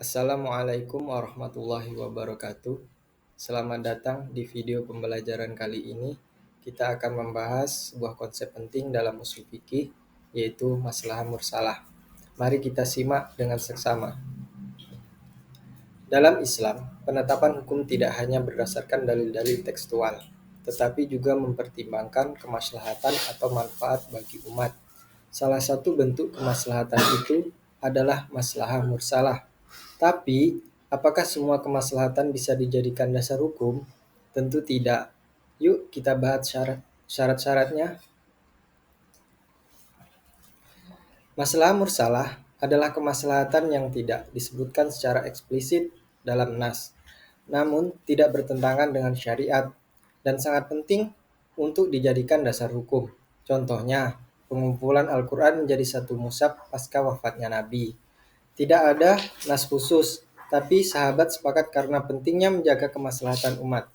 Assalamualaikum warahmatullahi wabarakatuh. Selamat datang di video pembelajaran kali ini. Kita akan membahas sebuah konsep penting dalam usul fikih, yaitu maslahah mursalah. Mari kita simak dengan seksama. Dalam Islam, penetapan hukum tidak hanya berdasarkan dalil-dalil tekstual, tetapi juga mempertimbangkan kemaslahatan atau manfaat bagi umat. Salah satu bentuk kemaslahatan itu adalah maslahah mursalah. Tapi, apakah semua kemaslahatan bisa dijadikan dasar hukum? Tentu tidak. Yuk kita bahas syarat-syaratnya. Maslahah mursalah adalah kemaslahatan yang tidak disebutkan secara eksplisit dalam nas, namun tidak bertentangan dengan syariat dan sangat penting untuk dijadikan dasar hukum. Contohnya, pengumpulan Al-Quran menjadi satu mushaf pasca wafatnya Nabi. Tidak ada nas khusus, tapi sahabat sepakat karena pentingnya menjaga kemaslahatan umat.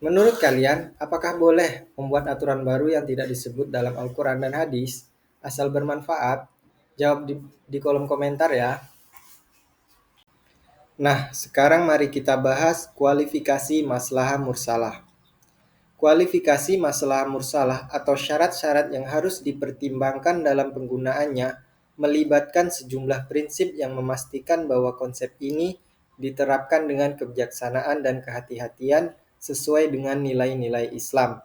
Menurut kalian, apakah boleh membuat aturan baru yang tidak disebut dalam Al-Quran dan hadis, asal bermanfaat? Jawab di kolom komentar ya. Nah, sekarang mari kita bahas kualifikasi maslahah mursalah. Kualifikasi maslahah mursalah atau syarat-syarat yang harus dipertimbangkan dalam penggunaannya melibatkan sejumlah prinsip yang memastikan bahwa konsep ini diterapkan dengan kebijaksanaan dan kehati-hatian sesuai dengan nilai-nilai Islam.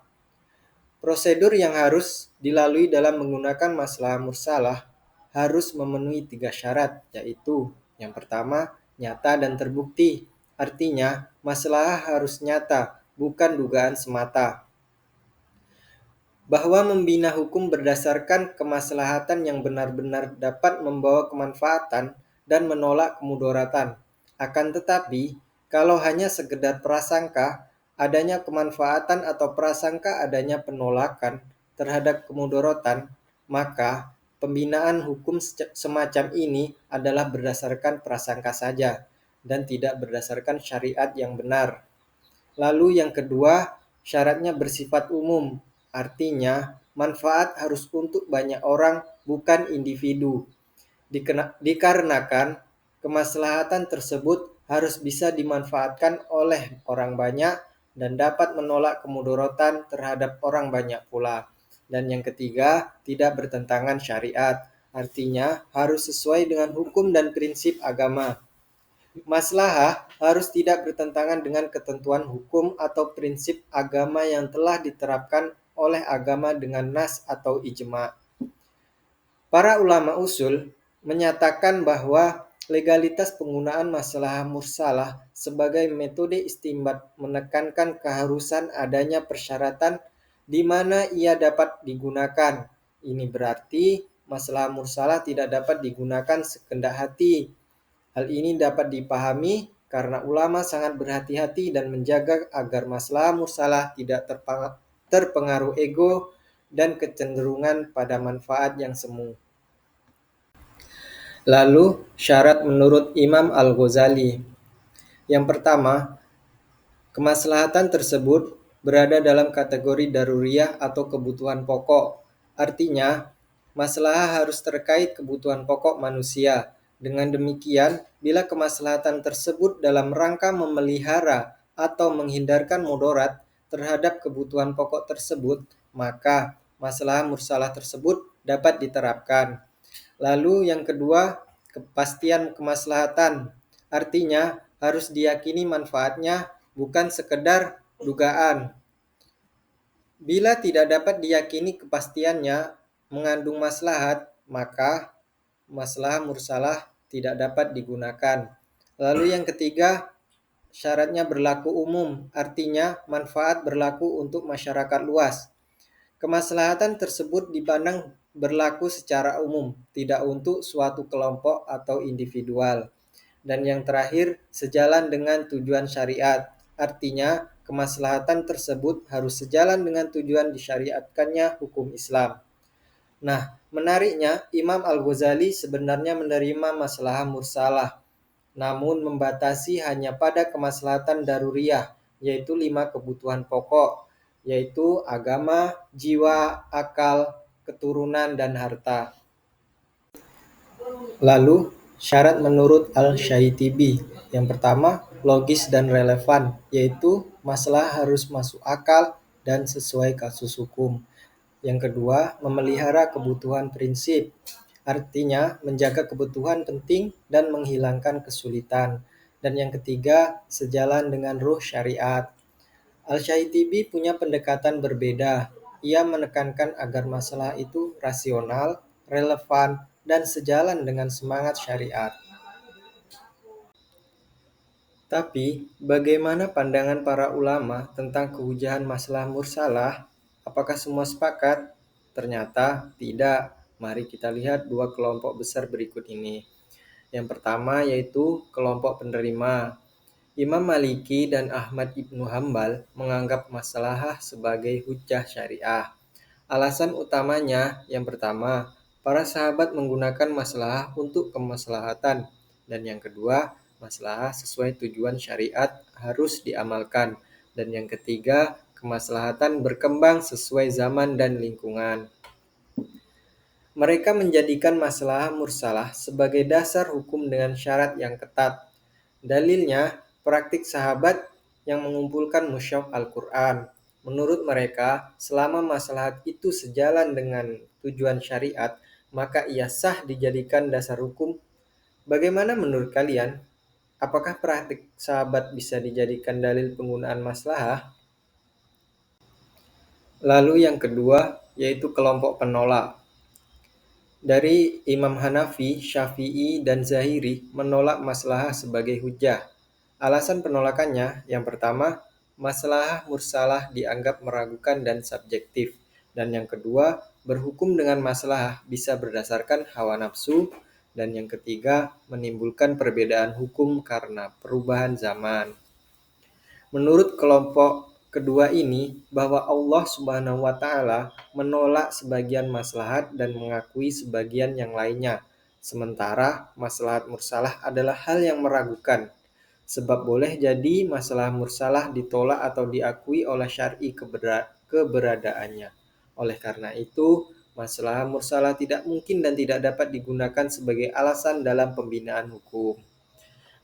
Prosedur yang harus dilalui dalam menggunakan maslahah mursalah harus memenuhi 3 syarat, yaitu yang pertama, nyata dan terbukti. Artinya, maslahah harus nyata, bukan dugaan semata. Bahwa membina hukum berdasarkan kemaslahatan yang benar-benar dapat membawa kemanfaatan dan menolak kemudaratan. Akan tetapi, kalau hanya sekedar prasangka, adanya kemanfaatan atau prasangka adanya penolakan terhadap kemudaratan, maka pembinaan hukum semacam ini adalah berdasarkan prasangka saja dan tidak berdasarkan syariat yang benar. Lalu yang kedua, syaratnya bersifat umum. Artinya, manfaat harus untuk banyak orang, bukan individu. Dikarenakan kemaslahatan tersebut harus bisa dimanfaatkan oleh orang banyak dan dapat menolak kemudaratan terhadap orang banyak pula. Dan yang ketiga, tidak bertentangan syariat. Artinya, harus sesuai dengan hukum dan prinsip agama. Maslahah harus tidak bertentangan dengan ketentuan hukum atau prinsip agama yang telah diterapkan oleh agama dengan nas atau ijma. Para ulama usul menyatakan bahwa legalitas penggunaan maslahah mursalah sebagai metode istinbat menekankan keharusan adanya persyaratan di mana ia dapat digunakan. Ini berarti maslahah mursalah tidak dapat digunakan sekendak hati. Hal ini dapat dipahami karena ulama sangat berhati-hati dan menjaga agar maslahah mursalah tidak terpengaruh ego dan kecenderungan pada manfaat yang semu. Lalu, syarat menurut Imam Al-Ghazali. Yang pertama, kemaslahatan tersebut berada dalam kategori daruriyah atau kebutuhan pokok. Artinya, maslahah harus terkait kebutuhan pokok manusia. Dengan demikian, bila kemaslahatan tersebut dalam rangka memelihara atau menghindarkan mudarat terhadap kebutuhan pokok tersebut, maka maslahah mursalah tersebut dapat diterapkan. Lalu yang kedua, kepastian kemaslahatan. Artinya, harus diyakini manfaatnya, bukan sekedar dugaan. Bila tidak dapat diyakini kepastiannya mengandung maslahat, maka maslahah mursalah tidak dapat digunakan. Lalu yang ketiga, syaratnya berlaku umum, artinya manfaat berlaku untuk masyarakat luas. Kemaslahatan tersebut dipandang berlaku secara umum, tidak untuk suatu kelompok atau individual. Dan yang terakhir, sejalan dengan tujuan syariat. Artinya, kemaslahatan tersebut harus sejalan dengan tujuan disyariatkannya hukum Islam. Nah, menariknya, Imam Al-Ghazali sebenarnya menerima maslahah mursalah, namun membatasi hanya pada kemaslahatan daruriyah, yaitu 5 kebutuhan pokok, yaitu agama, jiwa, akal, keturunan, dan harta. Lalu, syarat menurut Al-Syaitibi. Yang pertama, logis dan relevan, yaitu masalah harus masuk akal dan sesuai kasus hukum. Yang kedua, memelihara kebutuhan prinsip, artinya menjaga kebutuhan penting dan menghilangkan kesulitan. Dan yang ketiga, sejalan dengan ruh syariat. Al-Syaitibi punya pendekatan berbeda. Ia menekankan agar masalah itu rasional, relevan, dan sejalan dengan semangat syariat. Tapi, bagaimana pandangan para ulama tentang kehujahan masalah mursalah? Apakah semua sepakat? Ternyata tidak. Mari kita lihat dua kelompok besar berikut ini. Yang pertama yaitu kelompok penerima. Imam Maliki dan Ahmad ibnu Hambal menganggap masalah sebagai hujjah syariah. Alasan utamanya yang pertama, para sahabat menggunakan masalah untuk kemaslahatan, dan yang kedua, masalah sesuai tujuan syariat harus diamalkan, dan yang ketiga, kemaslahatan berkembang sesuai zaman dan lingkungan. Mereka menjadikan masalah mursalah sebagai dasar hukum dengan syarat yang ketat. Dalilnya, praktik sahabat yang mengumpulkan musyaf Al-Quran. Menurut mereka, selama maslahat itu sejalan dengan tujuan syariat, maka ia sah dijadikan dasar hukum. Bagaimana menurut kalian? Apakah praktik sahabat bisa dijadikan dalil penggunaan maslahah? Lalu yang kedua, yaitu kelompok penolak. Dari Imam Hanafi, Syafi'i, dan Zahiri menolak maslahah sebagai hujjah. Alasan penolakannya, yang pertama, maslahah mursalah dianggap meragukan dan subjektif. Dan yang kedua, berhukum dengan maslahah bisa berdasarkan hawa nafsu. Dan yang ketiga, menimbulkan perbedaan hukum karena perubahan zaman. Menurut kelompok kedua ini, bahwa Allah Subhanahu wa Ta'ala menolak sebagian maslahat dan mengakui sebagian yang lainnya, sementara maslahat mursalah adalah hal yang meragukan. Sebab boleh jadi masalah mursalah ditolak atau diakui oleh syar'i keberadaannya. Oleh karena itu, masalah mursalah tidak mungkin dan tidak dapat digunakan sebagai alasan dalam pembinaan hukum.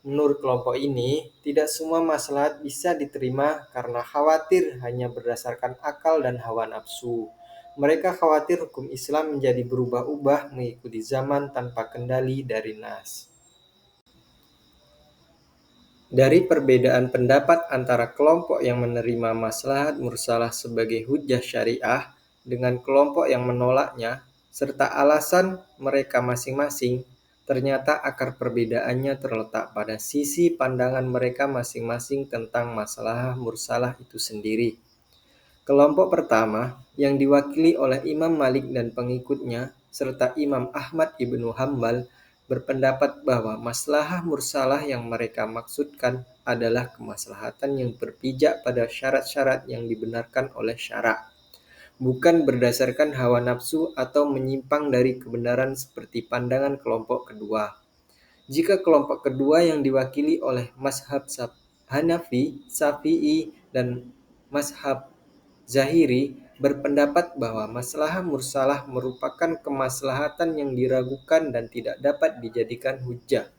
Menurut kelompok ini, tidak semua maslahat bisa diterima karena khawatir hanya berdasarkan akal dan hawa nafsu. Mereka khawatir hukum Islam menjadi berubah-ubah mengikuti zaman tanpa kendali dari nas. Dari perbedaan pendapat antara kelompok yang menerima maslahat mursalah sebagai hujjah syariah dengan kelompok yang menolaknya, serta alasan mereka masing-masing, ternyata akar perbedaannya terletak pada sisi pandangan mereka masing-masing tentang masalah mursalah itu sendiri. Kelompok pertama, yang diwakili oleh Imam Malik dan pengikutnya, serta Imam Ahmad ibnu Hambal, berpendapat bahwa maslahah mursalah yang mereka maksudkan adalah kemaslahatan yang berpijak pada syarat-syarat yang dibenarkan oleh syara', bukan berdasarkan hawa nafsu atau menyimpang dari kebenaran seperti pandangan kelompok kedua. Jika kelompok kedua yang diwakili oleh mazhab Hanafi, Syafi'i, dan mazhab Zahiri berpendapat bahwa maslahah mursalah merupakan kemaslahatan yang diragukan dan tidak dapat dijadikan hujjah,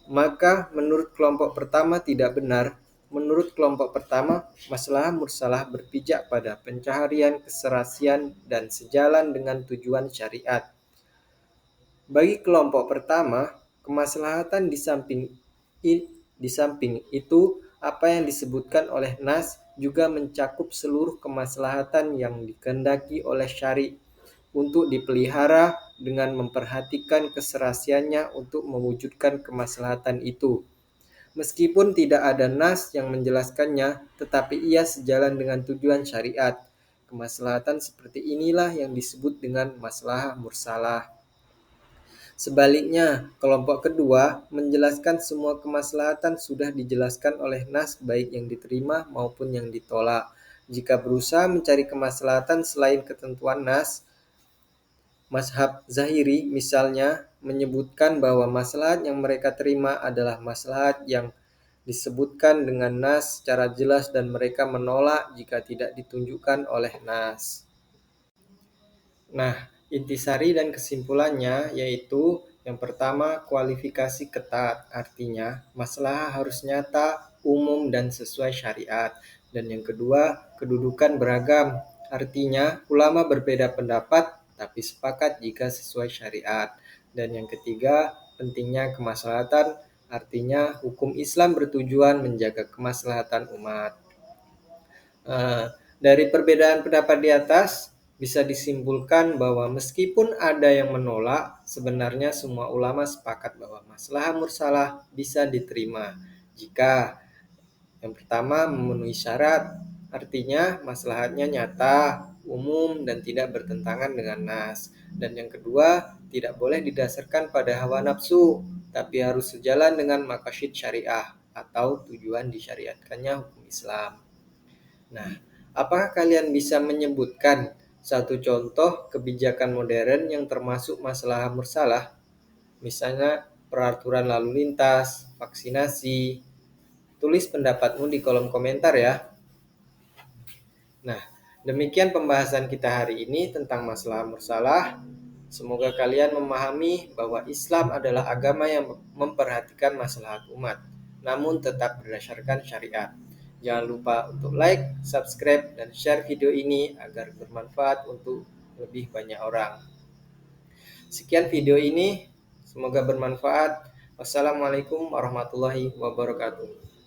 maka menurut kelompok pertama tidak benar. Menurut kelompok pertama, maslahah mursalah berpijak pada pencaharian keserasian dan sejalan dengan tujuan syariat. Bagi kelompok pertama, kemaslahatan di samping itu, apa yang disebutkan oleh nas juga mencakup seluruh kemaslahatan yang dikehendaki oleh syari' untuk dipelihara dengan memperhatikan keserasiannya untuk mewujudkan kemaslahatan itu. Meskipun tidak ada nas yang menjelaskannya, tetapi ia sejalan dengan tujuan syariat. Kemaslahatan seperti inilah yang disebut dengan maslahah mursalah. Sebaliknya, kelompok kedua menjelaskan semua kemaslahatan sudah dijelaskan oleh nas baik yang diterima maupun yang ditolak. Jika berusaha mencari kemaslahatan selain ketentuan nas, mazhab Zahiri misalnya menyebutkan bahwa maslahat yang mereka terima adalah maslahat yang disebutkan dengan nas secara jelas dan mereka menolak jika tidak ditunjukkan oleh nas. Nah, intisari dan kesimpulannya yaitu Yang pertama, kualifikasi ketat, artinya masalah harus nyata, umum, dan sesuai syariat. Dan yang kedua, kedudukan beragam, artinya ulama berbeda pendapat tapi sepakat jika sesuai syariat. Dan yang ketiga, pentingnya kemaslahatan, artinya hukum Islam bertujuan menjaga kemaslahatan umat. Eh, dari perbedaan pendapat di atas, bisa disimpulkan bahwa meskipun ada yang menolak, sebenarnya semua ulama sepakat bahwa maslahah mursalah bisa diterima jika yang pertama memenuhi syarat, artinya maslahatnya nyata, umum, dan tidak bertentangan dengan nas. Dan yang kedua, tidak boleh didasarkan pada hawa nafsu, tapi harus sejalan dengan maqasid syariah atau tujuan disyariatkannya hukum Islam. Nah, apakah kalian bisa menyebutkan satu contoh kebijakan modern yang termasuk masalah mursalah? Misalnya peraturan lalu lintas, vaksinasi. Tulis pendapatmu di kolom komentar ya. Nah, demikian pembahasan kita hari ini tentang masalah mursalah. Semoga kalian memahami bahwa Islam adalah agama yang memperhatikan maslahat umat, namun tetap berdasarkan syariat. Jangan lupa untuk like, subscribe, dan share video ini agar bermanfaat untuk lebih banyak orang. Sekian video ini, semoga bermanfaat. Wassalamualaikum warahmatullahi wabarakatuh.